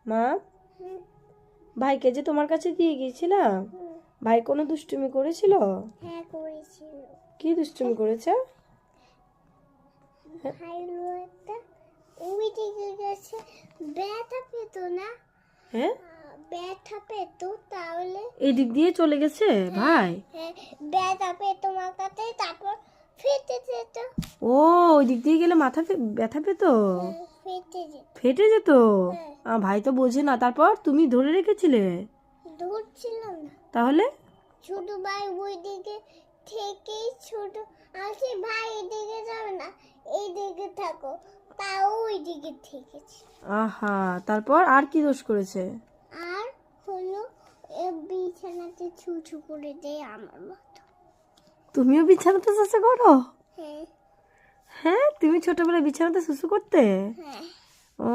মা, ভাইকে যে তোমার কাছে দিয়ে গিয়েছিলাম, ভাই কোনো দুষ্টুমি করেছিল? হ্যাঁ করেছিল। কি দুষ্টুমি করেছে? ভাই একটা ওই দিকে গেছে, ব্যথা পেত না, হ্যাঁ, ব্যথা পেত তাহলে এদিক দিয়ে চলে গেছে ভাই? হ্যাঁ, ব্যথা পেত মাথাতে, তারপর ফেটে যেত। ও, ওই দিক দিয়ে গেলে মাথা ব্যথা পেত, ফেটে যেত। ফেটে যেত। ভাই তো বোঝে না। তারপর তুমি ধরে রেখেছিলে? ধরছিলাম না, তাহলে? ছোট ভাই ওই দিকে থেকেই ছোট আসে, ভাই এদিকে যাবে না, এইদিকে থাকো, তাও ওই দিকে থেকেছে। আহা, তারপর আর কি দোষ করেছে? আর হলো বিছানাতে ছুঁচু করে দেয় আমার মতো। তুমিও বিছানাতে শুশু করো? হ্যাঁ হ্যাঁ, তুমি ছোটবেলায় বিছানাতে শুশু করতে? হ্যাঁ। ও,